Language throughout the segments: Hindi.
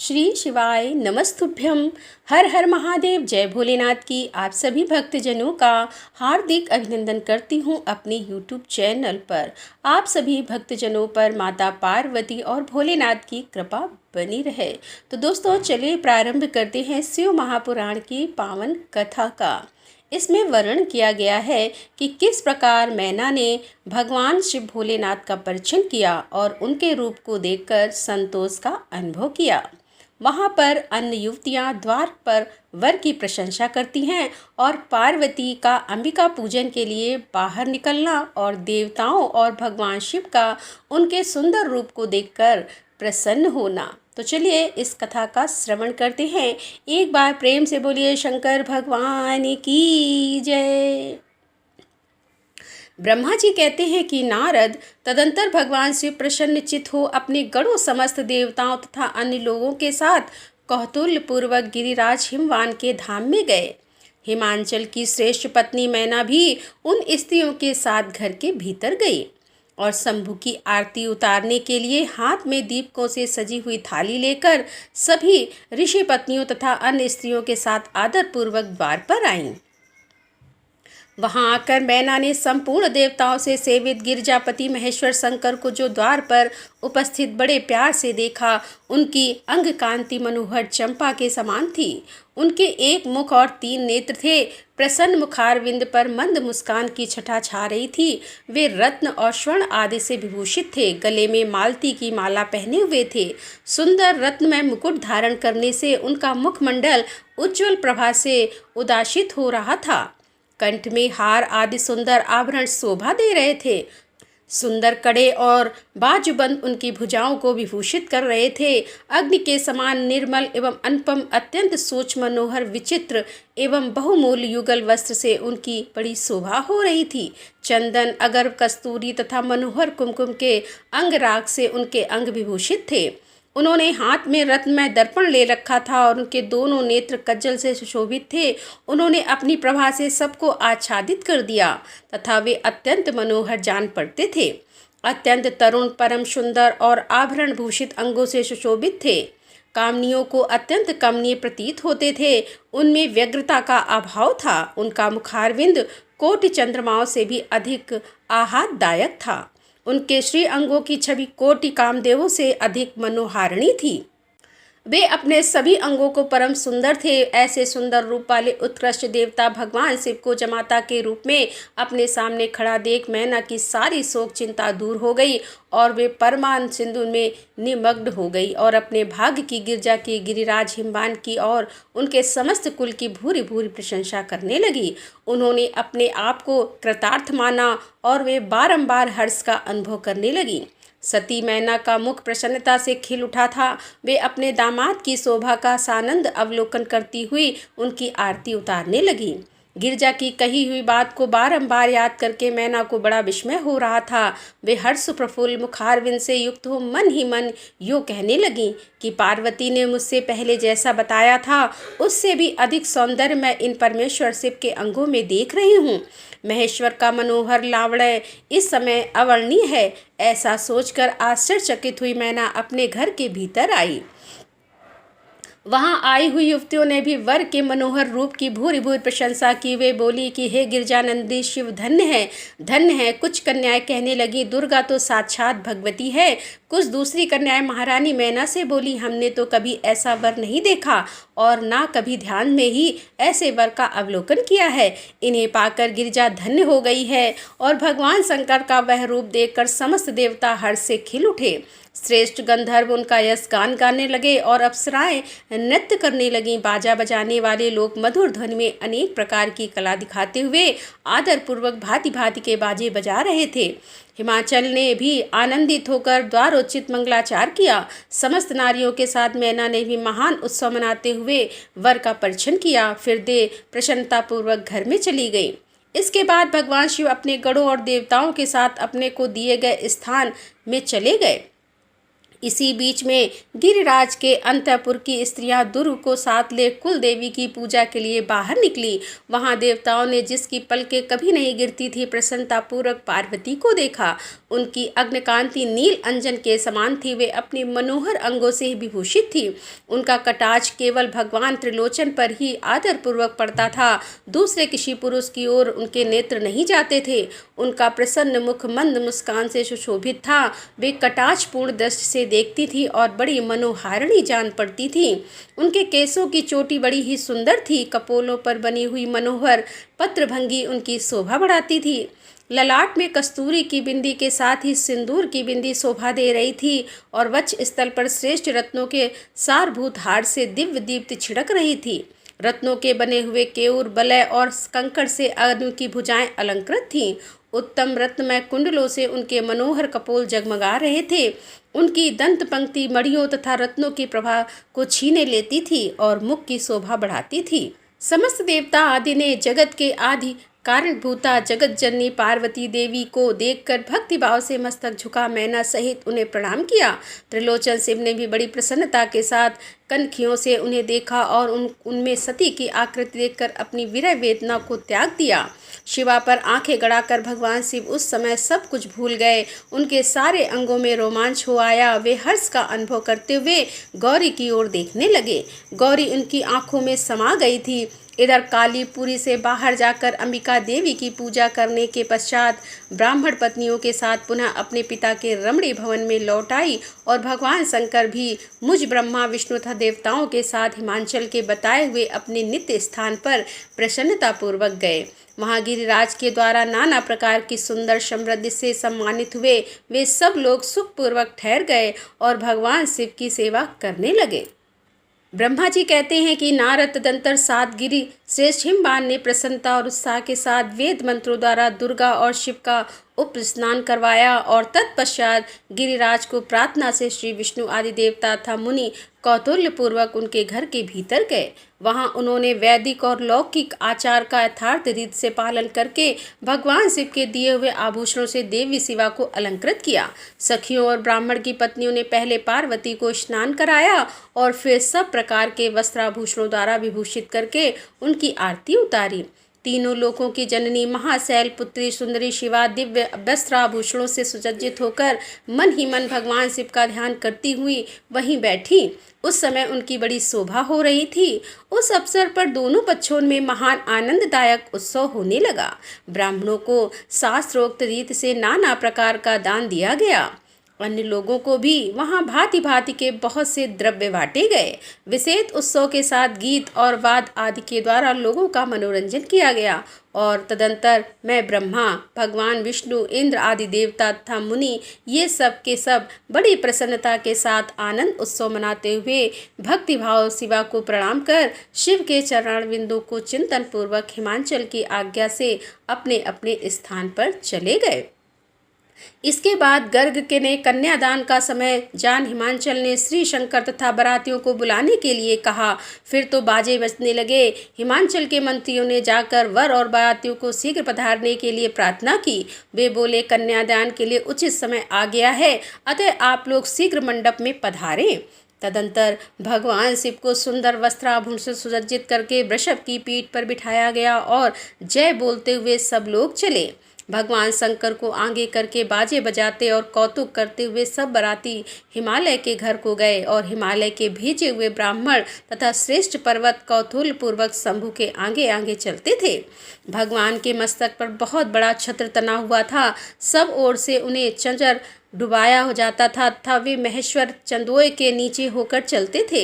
श्री शिवाय नमस्तुभ्यम। हर हर महादेव। जय भोलेनाथ की आप सभी भक्तजनों का हार्दिक अभिनंदन करती हूँ अपने YouTube चैनल पर। आप सभी भक्तजनों पर माता पार्वती और भोलेनाथ की कृपा बनी रहे। तो दोस्तों चलिए प्रारंभ करते हैं शिव महापुराण की पावन कथा का। इसमें वर्णन किया गया है कि किस प्रकार मैना ने भगवान शिव भोलेनाथ का परिचय किया और उनके रूप को देखकर संतोष का अनुभव किया। वहाँ पर अन्य युवतियाँ द्वार पर वर की प्रशंसा करती हैं और पार्वती का अंबिका पूजन के लिए बाहर निकलना और देवताओं और भगवान शिव का उनके सुंदर रूप को देखकर प्रसन्न होना। तो चलिए इस कथा का श्रवण करते हैं। एक बार प्रेम से बोलिए शंकर भगवान की जय। ब्रह्मा जी कहते हैं कि नारद तदंतर भगवान शिव प्रसन्नचित्त हो अपने गणों समस्त देवताओं तथा अन्य लोगों के साथ कौतूहल पूर्वक गिरिराज हिमवान के धाम में गए। हिमांचल की श्रेष्ठ पत्नी मैना भी उन स्त्रियों के साथ घर के भीतर गई और शंभु की आरती उतारने के लिए हाथ में दीपकों से सजी हुई थाली लेकर सभी ऋषि पत्नियों तथा अन्य स्त्रियों के साथ आदरपूर्वक द्वार पर आईं। वहां आकर मैना ने संपूर्ण देवताओं से सेवित गिरजापति महेश्वर शंकर को जो द्वार पर उपस्थित बड़े प्यार से देखा। उनकी अंग कांति मनोहर चंपा के समान थी। उनके एक मुख और 3 नेत्र थे। प्रसन्न मुखारविंद पर मंद मुस्कान की छटा छा रही थी। वे रत्न और स्वर्ण आदि से विभूषित थे। गले में मालती की माला पहने हुए थे। सुंदर रत्नमय मुकुट धारण करने से उनका मुखमंडल उज्ज्वल प्रभा से उदासित हो रहा था। कंठ में हार आदि सुंदर आभरण शोभा दे रहे थे। सुंदर कड़े और बाजूबंद उनकी भुजाओं को विभूषित कर रहे थे। अग्नि के समान निर्मल एवं अनुपम अत्यंत सूक्ष्म मनोहर विचित्र एवं बहुमूल्य युगल वस्त्र से उनकी बड़ी शोभा हो रही थी। चंदन अगर कस्तूरी तथा मनोहर कुमकुम के अंगराग से उनके अंग विभूषित थे। उन्होंने हाथ में रत्नमय दर्पण ले रखा था और उनके दोनों नेत्र कज्जल से सुशोभित थे। उन्होंने अपनी प्रभा से सबको आच्छादित कर दिया तथा वे अत्यंत मनोहर जान पड़ते थे। अत्यंत तरुण परम सुंदर और आभरण भूषित अंगों से सुशोभित थे। कामनियों को अत्यंत कमनीय प्रतीत होते थे। उनमें व्यग्रता का अभाव था। उनका मुखारविंद कोटि चंद्रमाओं से भी अधिक आह्लाददायक था। उनके श्री अंगों की छवि कोटि कामदेवों से अधिक मनोहारिणी थी। वे अपने सभी अंगों को परम सुंदर थे। ऐसे सुंदर रूप वाले उत्कृष्ट देवता भगवान शिव को जमाता के रूप में अपने सामने खड़ा देख मैना की सारी शोक चिंता दूर हो गई और वे परमानंद सिंधु में निमग्न हो गई और अपने भाग्य की गिरजा की गिरिराज हिमवान की और उनके समस्त कुल की भूरी भूरी प्रशंसा करने लगी। उन्होंने अपने आप को कृतार्थ माना और वे बारंबार हर्ष का अनुभव करने लगी। सती मैना का मुख प्रसन्नता से खिल उठा था। वे अपने दामाद की शोभा का सानंद अवलोकन करती हुई उनकी आरती उतारने लगी। गिरजा की कही हुई बात को बारंबार याद करके मैना को बड़ा विस्मय हो रहा था। वे हर्ष प्रफुल्ल मुखारविंद से युक्त हो मन ही मन यूँ कहने लगी कि पार्वती ने मुझसे पहले जैसा बताया था उससे भी अधिक सौंदर्य मैं इन परमेश्वर शिव के अंगों में देख रही हूँ। महेश्वर का मनोहर लावण्य इस समय अवर्णनीय है। ऐसा सोचकर आश्चर्यचकित हुई मैना अपने घर के भीतर आई। वहां आई हुई युवतियों ने भी वर के मनोहर रूप की भूरी भूरी प्रशंसा की। वे बोली कि हे गिरजानंदी शिव धन्य है, धन्य है। कुछ कन्याएं कहने लगी दुर्गा तो साक्षात भगवती है। कुछ दूसरी कन्याएं महारानी मैना से बोली हमने तो कभी ऐसा वर नहीं देखा और ना कभी ध्यान में ही ऐसे वर का अवलोकन किया है। इन्हें पाकर गिरिजा धन्य हो गई है। और भगवान शंकर का वह रूप देखकर समस्त देवता हर्ष से खिल उठे। श्रेष्ठ गंधर्व उनका यश गान गाने लगे और अप्सराएं नृत्य करने लगीं। बाजा बजाने वाले लोग मधुर ध्वनि में अनेक प्रकार की कला दिखाते हुए आदरपूर्वक भांति भांति के बाजे बजा रहे थे। हिमाचल ने भी आनंदित होकर द्वारोचित मंगलाचार किया। समस्त नारियों के साथ मैना ने भी महान उत्सव मनाते हुए वर का परिचय किया। फिर दे प्रसन्नतापूर्वक घर में चली गई। इसके बाद भगवान शिव अपने गणों और देवताओं के साथ अपने को दिए गए स्थान में चले गए। इसी बीच में गिरिराज के अंतःपुर की स्त्रियां दुर्ग को साथ ले कुल देवी की पूजा के लिए बाहर निकली। वहां देवताओं ने जिसकी पलकें कभी नहीं गिरती थी प्रसन्नतापूर्वक पार्वती को देखा। उनकी अग्नकांति नील अंजन के समान थी। वे अपनी मनोहर अंगों से विभूषित थी। उनका कटाक्ष केवल भगवान त्रिलोचन पर ही आदरपूर्वक पड़ता था। दूसरे किसी पुरुष की ओर उनके नेत्र नहीं जाते थे। उनका प्रसन्न मुख मंद मुस्कान से सुशोभित था। वे कटाक्षपूर्ण दृष्टि से देखती थी और बड़ी मनोहारिणी जान पड़ती थी। उनके केसों की चोटी बड़ी ही सुंदर थी। कपोलों पर बनी हुई मनोहर पत्रभंगी उनकी शोभा बढ़ाती थी। ललाट में कस्तूरी की बिंदी के साथ ही सिंदूर की बिंदी शोभा दे रही थी और वक्ष स्थल पर श्रेष्ठ रत्नों के सारभूत हार से दिव्य दीप्ति छिड़क रही थी। रत्नों के बने हुए केयूर वलय और कंकड़ से उनकी भुजाएं अलंकृत थीं। उत्तम रत्नमय कुंडलों से उनके मनोहर कपोल जगमगा रहे थे। उनकी दंत पंक्ति मणियों तथा रत्नों की प्रभा को छीने लेती थी और मुख की शोभा बढ़ाती थी। समस्त देवता आदि ने जगत के आदि कारणभूता जगत जननी पार्वती देवी को देखकर भक्ति भाव से मस्तक झुका मैना सहित उन्हें प्रणाम किया। त्रिलोचन शिव ने भी बड़ी प्रसन्नता के साथ कनखियों से उन्हें देखा और उनमें सती की आकृति देखकर अपनी विरह वेदना को त्याग दिया। शिवा पर आंखें गड़ाकर भगवान शिव उस समय सब कुछ भूल गए। उनके सारे अंगों में रोमांच हो आया। वे हर्ष का अनुभव करते हुए गौरी की ओर देखने लगे। गौरी उनकी आंखों में समा गई थी। इधर कालीपुरी से बाहर जाकर अंबिका देवी की पूजा करने के पश्चात ब्राह्मण पत्नियों के साथ पुनः अपने पिता के रमणी भवन में लौट आई और भगवान शंकर भी मुझ ब्रह्मा विष्णु तथा देवताओं के साथ हिमांचल के बताए हुए अपने नित्य स्थान पर प्रसन्नतापूर्वक गए। वहाँ गिरिराज के द्वारा नाना प्रकार की सुंदर समृद्धि से सम्मानित हुए वे सब लोग सुखपूर्वक ठहर गए और भगवान शिव की सेवा करने लगे। ब्रह्मा जी कहते हैं कि नारद तदंतर सात गिरि श्रेष्ठ हिमवान ने प्रसन्नता और उत्साह के साथ वेद मंत्रों द्वारा दुर्गा और शिव का उपस्नान करवाया और तत्पश्चात गिरिराज को प्रार्थना से श्री विष्णु आदि देवता तथा मुनि कौतूहल पूर्वक उनके घर के भीतर गए। वहां उन्होंने वैदिक और लौकिक आचार का यथार्थ रीत से पालन करके भगवान शिव के दिए हुए आभूषणों से देवी शिवा को अलंकृत किया। सखियों और ब्राह्मण की पत्नियों ने पहले पार्वती को स्नान कराया और फिर सब प्रकार के वस्त्राभूषणों द्वारा विभूषित करके उनकी आरती उतारी। तीनों लोकों की जननी महाशैल पुत्री सुंदरी शिवा दिव्य वस्त्राभूषणों से सुसज्जित होकर मन ही मन भगवान शिव का ध्यान करती हुई वहीं बैठी। उस समय उनकी बड़ी शोभा हो रही थी। उस अवसर पर दोनों पक्षों में महान आनंददायक उत्सव होने लगा। ब्राह्मणों को शास्त्रोक्त रीत से नाना प्रकार का दान दिया गया। अन्य लोगों को भी वहाँ भांति भांति के बहुत से द्रव्य बांटे गए। विशेष उत्सव के साथ गीत और वाद आदि के द्वारा लोगों का मनोरंजन किया गया और तदंतर मैं ब्रह्मा भगवान विष्णु इंद्र आदि देवता तथा मुनि ये सब के सब बड़ी प्रसन्नता के साथ आनंद उत्सव मनाते हुए भक्ति भाव शिवा को प्रणाम कर शिव के चरण बिंदु को चिंतन पूर्वक हिमांचल की आज्ञा से अपने अपने स्थान पर चले गए। इसके बाद गर्ग के ने कन्यादान का समय जान हिमांचल ने श्री शंकर तथा बरातियों को बुलाने के लिए कहा। फिर तो बाजे बजने लगे। हिमांचल के मंत्रियों ने जाकर वर और बरातियों को शीघ्र पधारने के लिए प्रार्थना की। वे बोले कन्यादान के लिए उचित समय आ गया है, अतः आप लोग शीघ्र मंडप में पधारें। तदंतर भगवान शिव को सुंदर वस्त्राभूषण से सुसज्जित करके वृषभ की पीठ पर बिठाया गया और जय बोलते हुए सब लोग चले। भगवान शंकर को आगे करके बाजे बजाते और कौतुक करते हुए सब बराती हिमालय के घर को गए और हिमालय के भेजे हुए ब्राह्मण तथा श्रेष्ठ पर्वत कौतूहल पूर्वक शंभु के आगे आगे चलते थे। भगवान के मस्तक पर बहुत बड़ा छत्र तना हुआ था। सब ओर से उन्हें चंचर डुबाया हो जाता था तथा वे महेश्वर चंदोए के नीचे होकर चलते थे।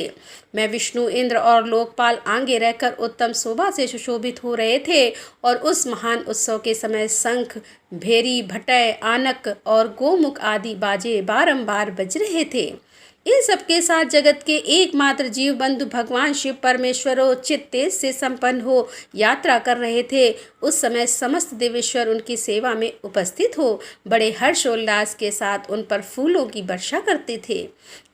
मैं विष्णु इंद्र और लोकपाल आगे रहकर उत्तम शोभा से सुशोभित हो रहे थे और उस महान उत्सव के समय शंख भेरी भटय आनक और गोमुख आदि बाजे बारंबार बज रहे थे। इन सबके साथ जगत के एकमात्र जीव बंधु भगवान शिव परमेश्वरों चित्त तेज से संपन्न हो यात्रा कर रहे थे। उस समय समस्त देवेश्वर उनकी सेवा में उपस्थित हो बड़े हर्षोल्लास के साथ उन पर फूलों की वर्षा करते थे।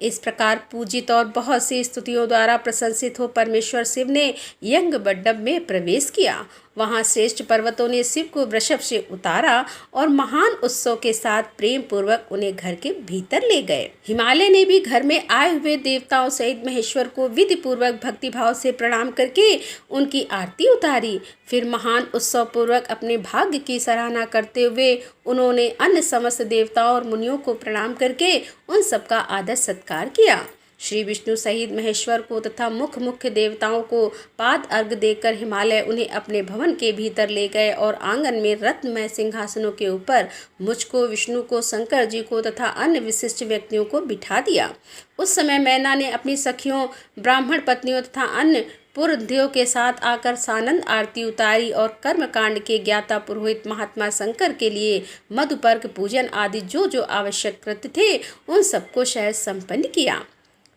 इस प्रकार पूजित और बहुत सी स्तुतियों द्वारा प्रशंसित हो परमेश्वर शिव ने यज्ञ मंडप में प्रवेश किया वहाँ श्रेष्ठ पर्वतों ने शिव को वृषभ से उतारा और महान उत्सव के साथ प्रेम पूर्वक उन्हें घर के भीतर ले गए। हिमालय ने भी घर में आए हुए देवताओं सहित महेश्वर को विधि पूर्वक भक्तिभाव से प्रणाम करके उनकी आरती उतारी। फिर महान उत्सव पूर्वक अपने भाग्य की सराहना करते हुए उन्होंने अन्य समस्त देवताओं और मुनियों को प्रणाम करके उन सबका आदर सत्कार किया। श्री विष्णु सहित महेश्वर को तथा मुख्य देवताओं को पाद अर्घ देकर हिमालय उन्हें अपने भवन के भीतर ले गए और आंगन में रत्नमय सिंहासनों के ऊपर मुझको, विष्णु को, शंकर जी को तथा अन्य विशिष्ट व्यक्तियों को बिठा दिया। उस समय मैना ने अपनी सखियों, ब्राह्मण पत्नियों तथा अन्य पुरोहितों के साथ आकर सानंद आरती उतारी और कर्मकांड के ज्ञाता पुरोहित महात्मा शंकर के लिए मधुपर्क पूजन आदि जो आवश्यक कृत्य थे उन सबको सहज संपन्न किया।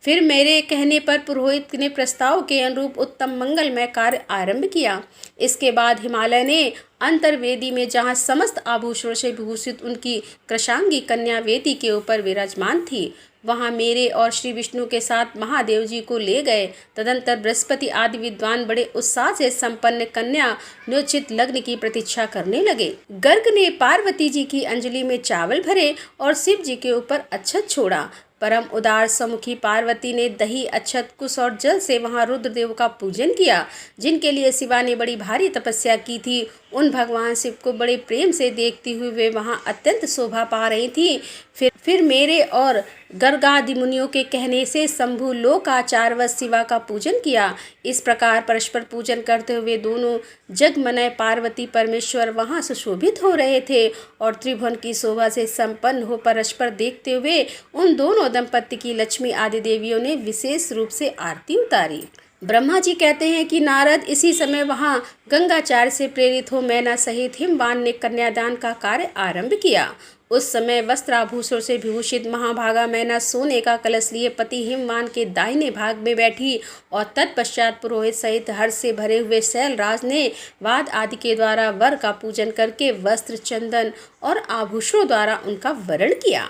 फिर मेरे कहने पर पुरोहित ने प्रस्ताव के अनुरूप उत्तम मंगलमय कार्य आरंभ किया। इसके बाद हिमालय ने अंतर्वेदी में जहाँ समस्त आभूषणों से विभूषित उनकी कृशांगी कन्या वेदी के ऊपर विराजमान थी, वहाँ मेरे और श्री विष्णु के साथ महादेव जी को ले गए। तदंतर बृहस्पति आदि विद्वान बड़े उत्साह से संपन्न कन्या निश्चित लग्न की प्रतीक्षा करने लगे। गर्ग ने पार्वती जी की अंजलि में चावल भरे और शिव जी के ऊपर अक्षत छोड़ा। परम उदार सम्मुखी पार्वती ने दही, अक्षत, कुश और जल से वहां रुद्रदेव का पूजन किया, जिनके लिए शिवा ने बड़ी भारी तपस्या की थी। उन भगवान शिव को बड़े प्रेम से देखती हुई वे वहां अत्यंत शोभा पा रही थी। फिर मेरे और गर्गादि मुनियों के कहने से शंभु लोकाचारवश शिवा का पूजन किया। इस प्रकार परस्पर पूजन करते हुए दोनों जगमनय पार्वती परमेश्वर वहां सुशोभित हो रहे थे और त्रिभुवन की शोभा से संपन्न हो परस्पर देखते हुए उन दोनों दंपति की लक्ष्मी आदि देवियों ने विशेष रूप से आरती उतारी। ब्रह्मा जी कहते हैं कि नारद इसी समय वहां गंगाचार्य से प्रेरित हो मैना सहित हिमवान ने कन्यादान का कार्य आरंभ किया। उस समय वस्त्राभूषण से विभूषित महाभागा मैना सोने का कलश लिए पति हिमवान के दाहिने भाग में बैठी और तत्पश्चात पुरोहित सहित हर्ष से भरे हुए शैलराज ने वाद आदि के द्वारा वर का पूजन करके वस्त्र, चंदन और आभूषणों द्वारा उनका वरण किया।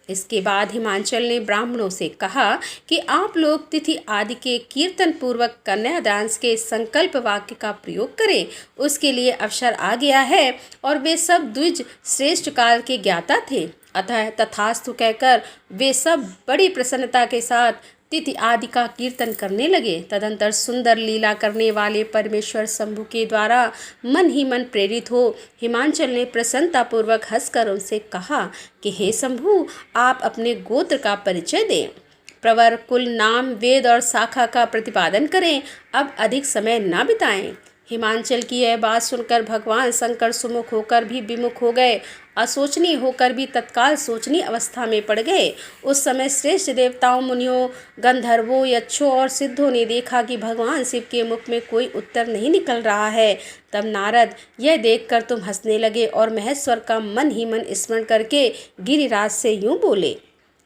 इसके बाद हिमांचल ने ब्राह्मणों से कहा कि आप लोग तिथि आदि के कीर्तन पूर्वक कन्यादान के संकल्प वाक्य का प्रयोग करें। उसके लिए अवसर आ गया है और वे सब द्विज श्रेष्ठ काल के ज्ञाता थे। अतः तथास्तु कहकर वे सब बड़ी प्रसन्नता के साथ तिथि आदि का कीर्तन करने लगे। तदंतर सुंदर लीला करने वाले परमेश्वर शंभु के द्वारा मन ही मन प्रेरित हो हिमांचल ने प्रसन्नता पूर्वक हंसकर उनसे कहा कि हे शंभु, आप अपने गोत्र का परिचय दें, प्रवर, कुल, नाम, वेद और शाखा का प्रतिपादन करें। अब अधिक समय न बिताएं। हिमांचल की यह बात सुनकर भगवान शंकर सुमुख होकर भी विमुख हो गए, असोचनीय होकर भी तत्काल सोचनीय अवस्था में पड़ गए। उस समय श्रेष्ठ देवताओं, मुनियों, गंधर्वों, यक्षों और सिद्धों ने देखा कि भगवान शिव के मुख में कोई उत्तर नहीं निकल रहा है। तब नारद यह देखकर तुम हंसने लगे और महेश्वर का मन ही मन स्मरण करके गिरिराज से यूं बोले।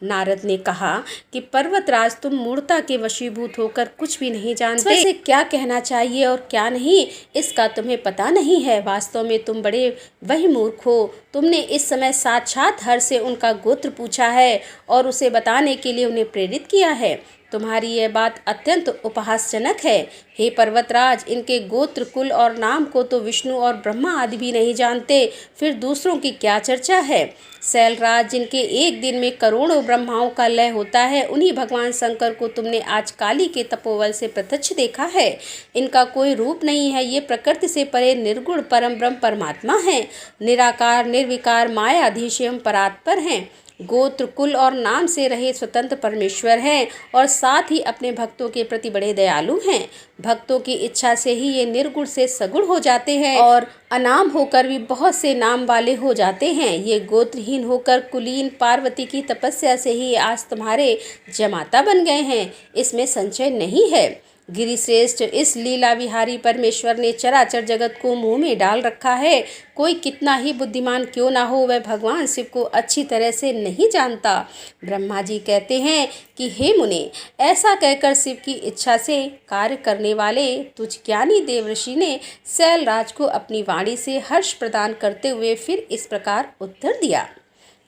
नारद ने कहा कि पर्वतराज, तुम मूर्ता के वशीभूत होकर कुछ भी नहीं जानते। वैसे क्या कहना चाहिए और क्या नहीं इसका तुम्हें पता नहीं है। वास्तव में तुम बड़े वही मूर्ख हो। तुमने इस समय साक्षात हर से उनका गोत्र पूछा है और उसे बताने के लिए उन्हें प्रेरित किया है। तुम्हारी यह बात अत्यंत उपहासजनक है। हे पर्वतराज, इनके गोत्र, कुल और नाम को तो विष्णु और ब्रह्मा आदि भी नहीं जानते, फिर दूसरों की क्या चर्चा है। शैलराज, जिनके एक दिन में करोड़ों ब्रह्माओं का लय होता है, उन्हीं भगवान शंकर को तुमने आज काली के तपोबल से प्रत्यक्ष देखा है। इनका कोई रूप नहीं है। ये प्रकृति से परे निर्गुण परम ब्रह्म परमात्मा है, निराकार, निर्विकार, मायाधीश एवं परात्पर हैं। गोत्र, कुल और नाम से रहे स्वतंत्र परमेश्वर हैं और साथ ही अपने भक्तों के प्रति बड़े दयालु हैं। भक्तों की इच्छा से ही ये निर्गुण से सगुण हो जाते हैं और अनाम होकर भी बहुत से नाम वाले हो जाते हैं। ये गोत्रहीन होकर कुलीन पार्वती की तपस्या से ही आज तुम्हारे जमाता बन गए हैं, इसमें संशय नहीं है। गिरिश्रेष्ठ, इस लीला विहारी परमेश्वर ने चराचर जगत को मुंह में डाल रखा है। कोई कितना ही बुद्धिमान क्यों ना हो, वह भगवान शिव को अच्छी तरह से नहीं जानता। ब्रह्मा जी कहते हैं कि हे मुने, ऐसा कहकर शिव की इच्छा से कार्य करने वाले तुझ ज्ञानी देवर्षि ने शैलराज को अपनी वाणी से हर्ष प्रदान करते हुए फिर इस प्रकार उत्तर दिया।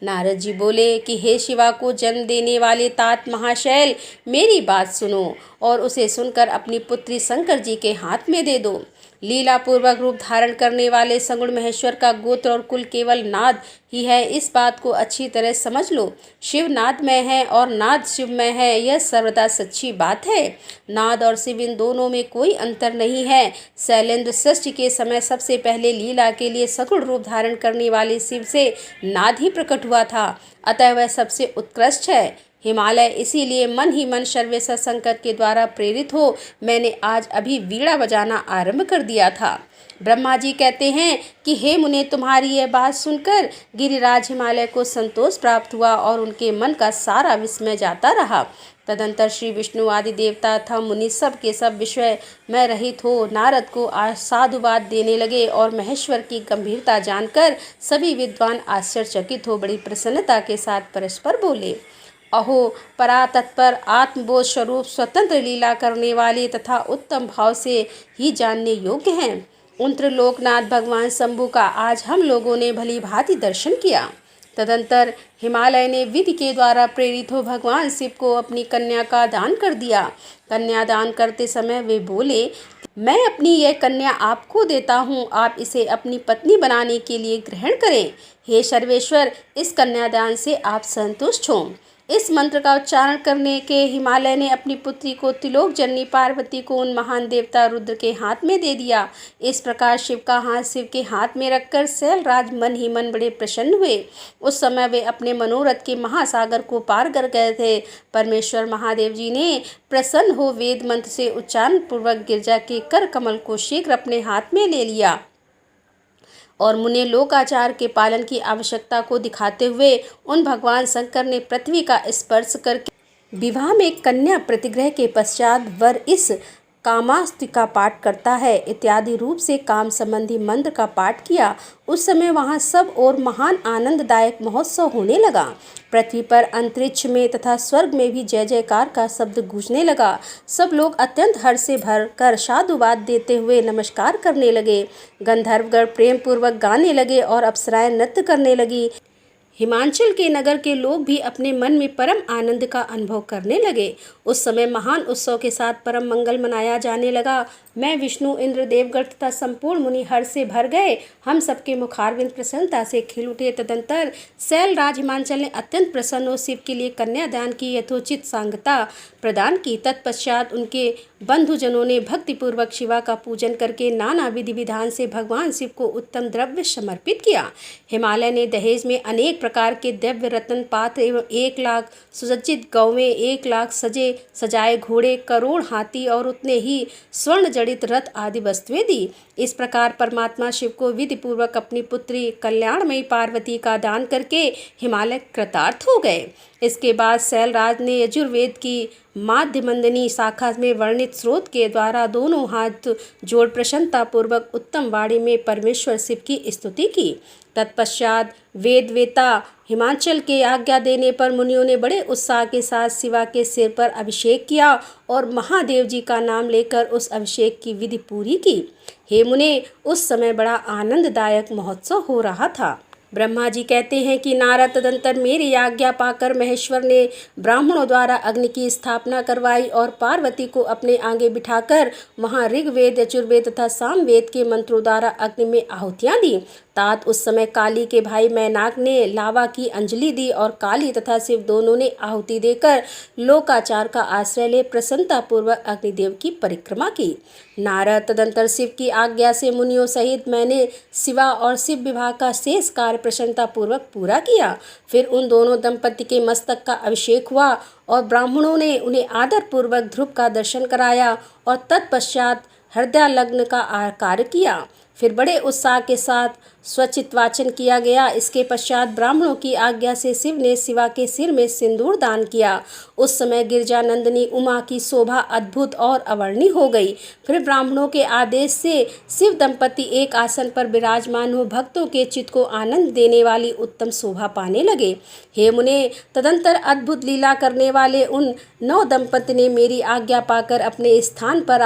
नारद जी बोले कि हे शिवा को जन्म देने वाले तात महाशैल, मेरी बात सुनो और उसे सुनकर अपनी पुत्री शंकर जी के हाथ में दे दो। लीला पूर्वक रूप धारण करने वाले सगुण महेश्वर का गोत्र और कुल केवल नाद ही है, इस बात को अच्छी तरह समझ लो। शिव नादमय है और नाद शिवमय है, यह सर्वदा सच्ची बात है। नाद और शिव इन दोनों में कोई अंतर नहीं है। शैलेंद्र सृष्टि के समय सबसे पहले लीला के लिए सगुण रूप धारण करने वाले शिव से नाद ही प्रकट हुआ था, अतः वह सबसे उत्कृष्ट है। हिमालय इसीलिए मन ही मन सर्वेश्वर शंकर के द्वारा प्रेरित हो मैंने आज अभी वीणा बजाना आरंभ कर दिया था। ब्रह्मा जी कहते हैं कि हे मुने, तुम्हारी यह बात सुनकर गिरिराज हिमालय को संतोष प्राप्त हुआ और उनके मन का सारा विस्मय जाता रहा। तदंतर श्री विष्णु आदि देवता तथा मुनि सब के सब विषय में रहित हो नारद को साधुवाद देने लगे और महेश्वर की गंभीरता जानकर सभी विद्वान आश्चर्यचकित हो बड़ी प्रसन्नता के साथ परस्पर बोले, अहो परातत्पर आत्मबोध स्वरूप स्वतंत्र लीला करने वाले तथा उत्तम भाव से ही जानने योग्य हैं। उन त्रिलोकनाथ भगवान शंभु का आज हम लोगों ने भली भांति दर्शन किया। तदंतर हिमालय ने विधि के द्वारा प्रेरित हो भगवान शिव को अपनी कन्या का दान कर दिया। कन्यादान करते समय वे बोले, मैं अपनी यह कन्या आपको देता हूँ, आप इसे अपनी पत्नी बनाने के लिए ग्रहण करें। हे सर्वेश्वर, इस कन्यादान से आप संतुष्ट हों। इस मंत्र का उच्चारण करने के हिमालय ने अपनी पुत्री को त्रिलोक जननी पार्वती को उन महान देवता रुद्र के हाथ में दे दिया। इस प्रकार शिव का हाथ शिव के हाथ में रखकर शैलराज मन ही मन बड़े प्रसन्न हुए। उस समय वे अपने मनोरथ के महासागर को पार कर गए थे। परमेश्वर महादेव जी ने प्रसन्न हो वेद मंत्र से उच्चारण पूर्वक गिरजा के कर कमल को शीघ्र अपने हाथ में ले लिया और मुने लोकाचार के पालन की आवश्यकता को दिखाते हुए उन भगवान शंकर ने पृथ्वी का स्पर्श करके विवाह में कन्या प्रतिग्रह के पश्चात वर इस कामास्त्र का पाठ करता है इत्यादि रूप से काम संबंधी मंत्र का पाठ किया। उस समय वहाँ सब और महान आनंददायक महोत्सव होने लगा। पृथ्वी पर, अंतरिक्ष में तथा स्वर्ग में भी जय जयकार का शब्द गूंजने लगा। सब लोग अत्यंत हर्ष से भर कर साधुवाद देते हुए नमस्कार करने लगे। गंधर्वगण प्रेम पूर्वक गाने लगे और अप्सराएं नृत्य करने लगी। हिमांचल के नगर के लोग भी अपने मन में परम आनंद का अनुभव करने लगे। उस समय महान उत्सव के साथ परम मंगल मनाया जाने लगा। मैं विष्णु, इंद्र, देवगण तथा संपूर्ण मुनि हर्ष से भर गए। हम सबके मुखारविंद प्रसन्नता से खिल उठे। तदंतर शैलराज हिमांचल ने अत्यंत प्रसन्न हो शिव के लिए कन्यादान की यथोचित सांगता प्रदान की। तत्पश्चात उनके बंधुजनों ने भक्तिपूर्वक शिवा का पूजन करके नाना विधि विधान से भगवान शिव को उत्तम द्रव्य समर्पित किया। हिमालय ने दहेज में अनेक प्रकार के दिव्य रत्न पात्र एवं 1 लाख सुसज्जित गौवें, 1 लाख सजे सजाए घोड़े, करोड़ हाथी और उतने ही स्वर्ण जड़ित रथ आदि वस्तुएं दी। इस प्रकार परमात्मा शिव को विधि पूर्वक अपनी पुत्री कल्याणमयी पार्वती का दान करके हिमालय कृतार्थ हो गए। इसके बाद शैलराज ने यजुर्वेद की माध्यमंदिनी शाखा में वर्णित स्रोत के द्वारा दोनों हाथ जोड़ प्रसन्नता पूर्वक उत्तम वाणी में परमेश्वर शिव की स्तुति की। तत्पश्चात वेदवेता हिमांचल के आज्ञा देने पर मुनियों ने बड़े उत्साह के साथ शिवा के सिर पर अभिषेक किया और महादेव जी का नाम लेकर उस अभिषेक की विधि पूरी की। हे मुने, उस समय बड़ा आनंददायक महोत्सव हो रहा था। ब्रह्मा जी कहते हैं कि नारद तदंतर मेरी आज्ञा पाकर महेश्वर ने ब्राह्मणों द्वारा अग्नि की स्थापना करवाई और पार्वती को अपने आगे बिठाकर वहां ऋग्वेद, यजुर्वेद तथा सामवेद के मंत्रों द्वारा अग्नि में आहुतियां दी। तात उस समय काली के भाई मैनाक ने लावा की अंजलि दी और काली तथा शिव दोनों ने आहुति देकर लोकाचार का आश्रय ले प्रसन्नता पूर्वक अग्निदेव की परिक्रमा की। नारद तदंतर शिव की आज्ञा से मुनियों सहित मैंने शिवा और शिव विवाह का शेष कार्य प्रसन्नता पूर्वक पूरा किया। फिर उन दोनों दंपति के मस्तक का अभिषेक हुआ और ब्राह्मणों ने उन्हें आदर पूर्वक ध्रुव का दर्शन कराया और तत्पश्चात हृदय लग्न का कार्य किया। फिर बड़े उत्साह के साथ स्वचित वाचन किया गया। इसके पश्चात ब्राह्मणों की आज्ञा से शिव ने शिवा के सिर में सिंदूर दान किया। उस समय गिरजानंदिनी उमा की शोभा अद्भुत और अवर्णीय हो गई। फिर ब्राह्मणों के आदेश से शिव दंपति एक आसन पर विराजमान हो भक्तों के चित्त को आनंद देने वाली उत्तम शोभा पाने लगे। हे मुने, तदंतर अद्भुत लीला करने वाले उन 9 दंपति ने मेरी आज्ञा पाकर अपने स्थान पर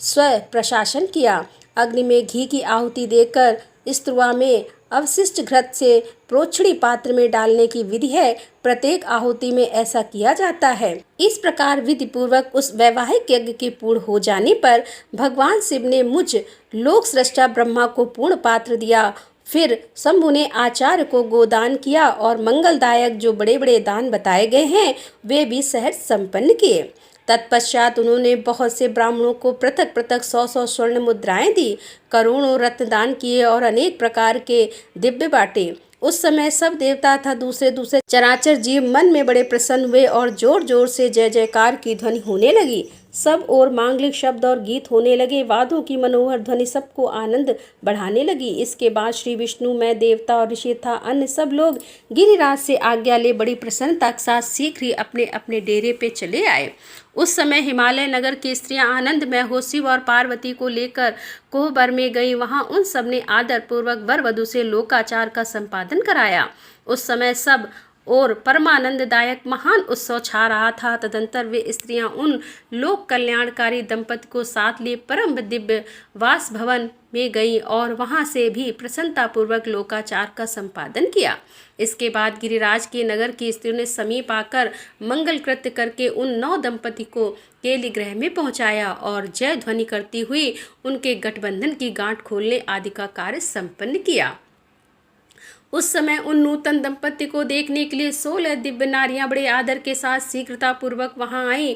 स्व प्रशासन किया। अग्नि में घी की आहुति देकर स्त्रुआ में अवशिष्ट घृत से प्रोक्षणी पात्र में डालने की विधि है। प्रत्येक आहुति में ऐसा किया जाता है। इस प्रकार विधि पूर्वक उस वैवाहिक यज्ञ के पूर्ण हो जाने पर भगवान शिव ने मुझ लोक सृष्टा ब्रह्मा को पूर्ण पात्र दिया। फिर शंभु ने आचार्य को गोदान किया और मंगलदायक जो बड़े बड़े दान बताए गए हैं वे भी सहज संपन्न किए। तत्पश्चात उन्होंने बहुत से ब्राह्मणों को पृथक पृथक 100-100 स्वर्ण मुद्राएं दी, करोड़ों रत्न दान किए और अनेक प्रकार के दिव्य बांटे। उस समय सब देवता तथा दूसरे दूसरे चराचर जीव मन में बड़े प्रसन्न हुए और जोर जोर से जय जयकार की ध्वनि होने लगी। सब और मांगलिक शब्द और गीत होने लगे। वाद्यों की मनोहर ध्वनि सबको आनंद बढ़ाने लगी। इसके बाद श्री विष्णु, मैं, देवता और ऋषि तथा अन्य सब लोग गिरिराज से आज्ञा ले बड़ी प्रसन्नता के साथ शीघ्र ही अपने अपने डेरे पे चले आए। उस समय हिमालय नगर की स्त्रियां आनंद में हो शिव और पार्वती को लेकर कोहबर में गई। वहां उन सब ने आदर पूर्वक वर वधु से लोकाचार का संपादन कराया। उस समय सब और परमानंददायक महान उत्सव छा रहा था। तदंतर वे स्त्रियां उन लोक कल्याणकारी दंपति को साथ लिए परम दिव्य वास भवन में गई और वहां से भी प्रसन्नता पूर्वक लोकाचार का संपादन किया। इसके बाद गिरिराज के नगर की स्त्रियों ने समीप आकर मंगल कृत्य करके उन 9 दंपति को केली गृह में पहुंचाया और जय ध्वनि करती हुई उनके गठबंधन की गांठ खोलने आदि का कार्य संपन्न किया। उस समय उन नूतन दंपति को देखने के लिए 16 दिव्य नारियां बड़े आदर के साथ शीघ्रता पूर्वक वहां आईं।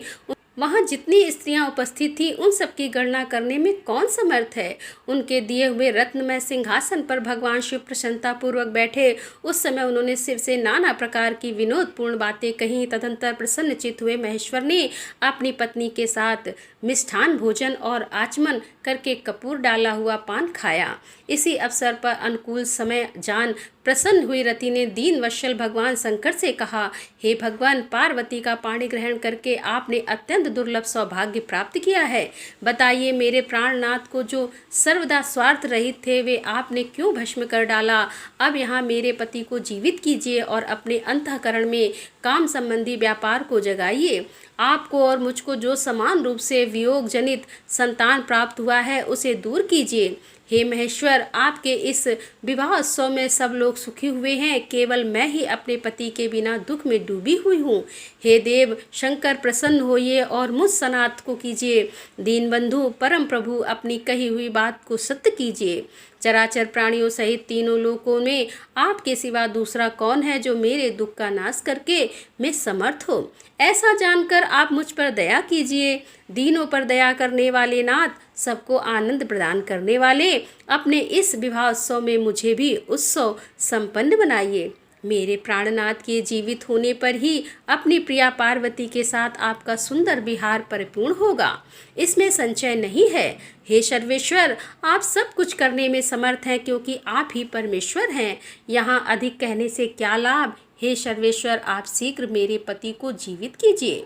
वहां जितनी स्त्रियां उपस्थित थी उन सबकी गणना करने में कौन समर्थ है। उनके दिए हुए रत्नमय सिंहासन पर भगवान शिव प्रसन्नता पूर्वक बैठे। उस समय उन्होंने शिव से नाना प्रकार की विनोदपूर्ण बातें कहीं। तदंतर प्रसन्नचित्त हुए महेश्वर ने अपनी पत्नी के साथ मिष्ठान भोजन और आचमन करके कपूर डाला हुआ पान खाया। इसी अवसर पर अनुकूल समय जान प्रसन्न हुई रति ने दीन वत्सल भगवान शंकर से कहा, हे भगवान, पार्वती का पाणी ग्रहण करके आपने अत्यंत दुर्लभ सौभाग्य प्राप्त किया है। बताइए, मेरे प्राणनाथ को जो सर्वदा स्वार्थ रहित थे वे आपने क्यों भस्म कर डाला। अब यहाँ मेरे पति को जीवित कीजिए और अपने अंतःकरण में काम संबंधी व्यापार को जगाइए। आपको और मुझको जो समान रूप से वियोग जनित संतान प्राप्त हुआ है उसे दूर कीजिए। हे महेश्वर, आपके इस विवाह उत्सव में सब लोग सुखी हुए हैं, केवल मैं ही अपने पति के बिना दुख में डूबी हुई हूँ। हे देव शंकर, प्रसन्न होइए और मुझ सनात को कीजिए। दीनबंधु परम प्रभु, अपनी कही हुई बात को सत्य कीजिए। चराचर प्राणियों सहित तीनों लोकों में आपके सिवा दूसरा कौन है जो मेरे दुख का नाश करके मैं समर्थ हो। ऐसा जानकर आप मुझ पर दया कीजिए। दीनों पर दया करने वाले नाथ, सबको आनंद प्रदान करने वाले, अपने इस विवाह उत्सव में मुझे भी उत्सव संपन्न बनाइए। मेरे प्राणनाथ के जीवित होने पर ही अपनी प्रिया पार्वती के साथ आपका सुंदर विहार परिपूर्ण होगा, इसमें संशय नहीं है। हे सर्वेश्वर, आप सब कुछ करने में समर्थ हैं क्योंकि आप ही परमेश्वर हैं। यहाँ अधिक कहने से क्या लाभ। हे सर्वेश्वर, आप शीघ्र मेरे पति को जीवित कीजिए।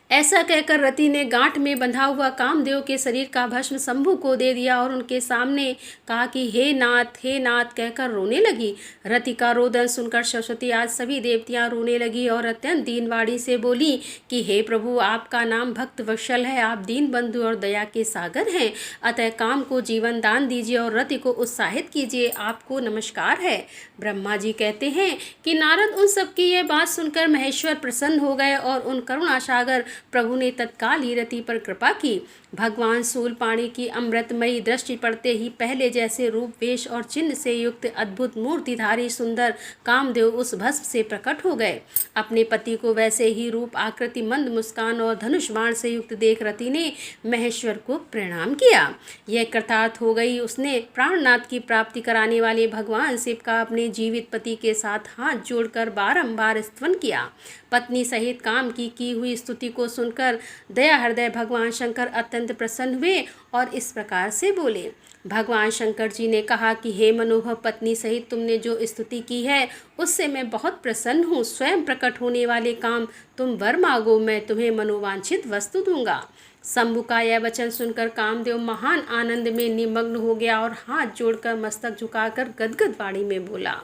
ऐसा कहकर रति ने गांठ में बंधा हुआ कामदेव के शरीर का भस्म शंभु को दे दिया और उनके सामने कहा कि हे नाथ कहकर रोने लगी। रति का रोदन सुनकर सरस्वती आज सभी देवतियां रोने लगी और अत्यंत दीनवाणी से बोली कि हे प्रभु, आपका नाम भक्त वत्सल है, आप दीन बंधु और दया के सागर हैं, अतः काम को जीवन दान दीजिए और रति को उत्साहित कीजिए। आपको नमस्कार है। ब्रह्मा जी कहते हैं कि नारद उन सबकी यह बात सुनकर महेश्वर प्रसन्न हो गए और उन करुणा सागर प्रभु ने तत्काल ही रति पर कृपा की। भगवान शूलपाणी की अमृतमयी दृष्टि पड़ते ही पहले जैसे रूप, वेश और चिन्ह से युक्त अद्भुत मूर्तिधारी सुंदर कामदेव उस भस्म से प्रकट हो गए। अपने पति को वैसे ही रूप, आकृति, मंद मुस्कान और धनुष बाण से युक्त देख रति ने महेश्वर को प्रणाम किया। यह कृतार्थ हो गई। उसने प्राणनाथ की प्राप्ति कराने वाले भगवान शिव का अपने जीवित पति के साथ हाथ जोड़कर बारंबार स्तवन किया। पत्नी सहित काम की हुई स्तुति को सुनकर दया हृदय भगवान शंकर अत्यंत प्रसन्न हुए और इस प्रकार से बोले। भगवान शंकर जी ने कहा कि हे मनोहर पत्नी सहित तुमने जो स्तुति की है उससे मैं बहुत प्रसन्न हूँ। स्वयं प्रकट होने वाले काम तुम वर मांगो, मैं तुम्हें मनोवांछित वस्तु दूंगा। शंभु का यह वचन सुनकर कामदेव महान आनंद में निमग्न हो गया और हाथ जोड़कर मस्तक झुकाकर गदगद वाणी में बोला,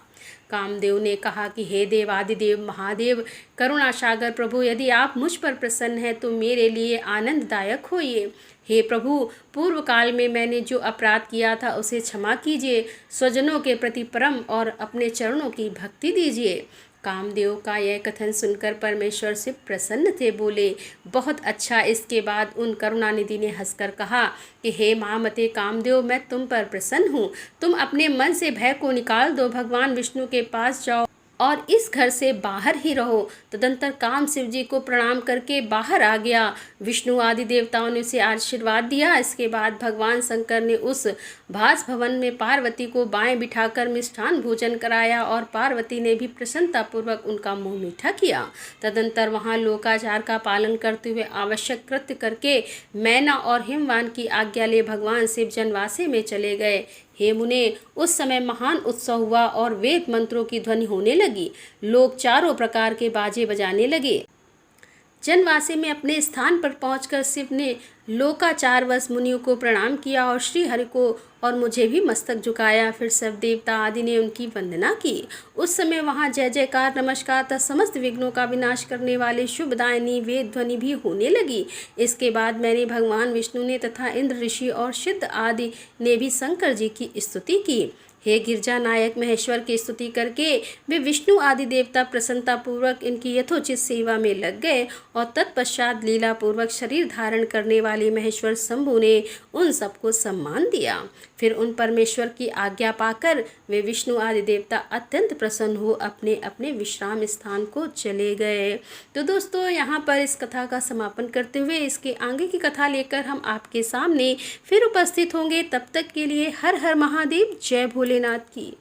कामदेव ने कहा कि हे देवादिदेव महादेव करुणा सागर प्रभु, यदि आप मुझ पर प्रसन्न हैं तो मेरे लिए आनंददायक होइए। हे प्रभु, पूर्व काल में मैंने जो अपराध किया था उसे क्षमा कीजिए, स्वजनों के प्रति परम और अपने चरणों की भक्ति दीजिए। कामदेव का यह कथन सुनकर परमेश्वर से प्रसन्न थे, बोले बहुत अच्छा। इसके बाद उन करुणानिधि ने हंसकर कहा कि हे महामते कामदेव, मैं तुम पर प्रसन्न हूँ। तुम अपने मन से भय को निकाल दो, भगवान विष्णु के पास जाओ और इस घर से बाहर ही रहो। तदंतर काम शिव जी को प्रणाम करके बाहर आ गया। विष्णु आदि देवताओं ने उसे आशीर्वाद दिया। इसके बाद भगवान शंकर ने उस भास भवन में पार्वती को बाएं बिठाकर मिष्ठान भोजन कराया और पार्वती ने भी प्रसन्नतापूर्वक उनका मुंह मीठा किया। तदंतर वहां लोकाचार का पालन करते हुए आवश्यक कृत्य करके मैना और हिमवान की आज्ञा ले भगवान शिव जनवासे में चले गए। हे मुने, उस समय महान उत्सव हुआ और वेद मंत्रों की ध्वनि होने लगी। लोग चारों प्रकार के बाजे बजाने लगे। जनवासे में अपने स्थान पर पहुंचकर शिव ने लोकाचारवश मुनियों को प्रणाम किया और श्री हरि को और मुझे भी मस्तक झुकाया। फिर सब देवता आदि ने उनकी वंदना की। उस समय वहां जय जयकार नमस्कार तथा समस्त विघ्नों का विनाश करने वाले शुभदायिनी वेद ध्वनि भी होने लगी। इसके बाद मैंने भगवान विष्णु ने तथा इंद्र ऋषि और सिद्ध आदि ने भी शंकर जी की स्तुति की। हे गिरजा नायक महेश्वर की स्तुति करके वे विष्णु आदि देवता प्रसन्नतापूर्वक इनकी यथोचित सेवा में लग गए और तत्पश्चात लीला पूर्वक शरीर धारण करने वाले महेश्वर शंभु ने उन सबको सम्मान दिया। फिर उन परमेश्वर की आज्ञा पाकर वे विष्णु आदि देवता अत्यंत प्रसन्न हो अपने अपने विश्राम स्थान को चले गए। तो दोस्तों, यहाँ पर इस कथा का समापन करते हुए इसके आगे की कथा लेकर हम आपके सामने फिर उपस्थित होंगे। तब तक के लिए हर हर महादेव, जय भोलेनाथ की।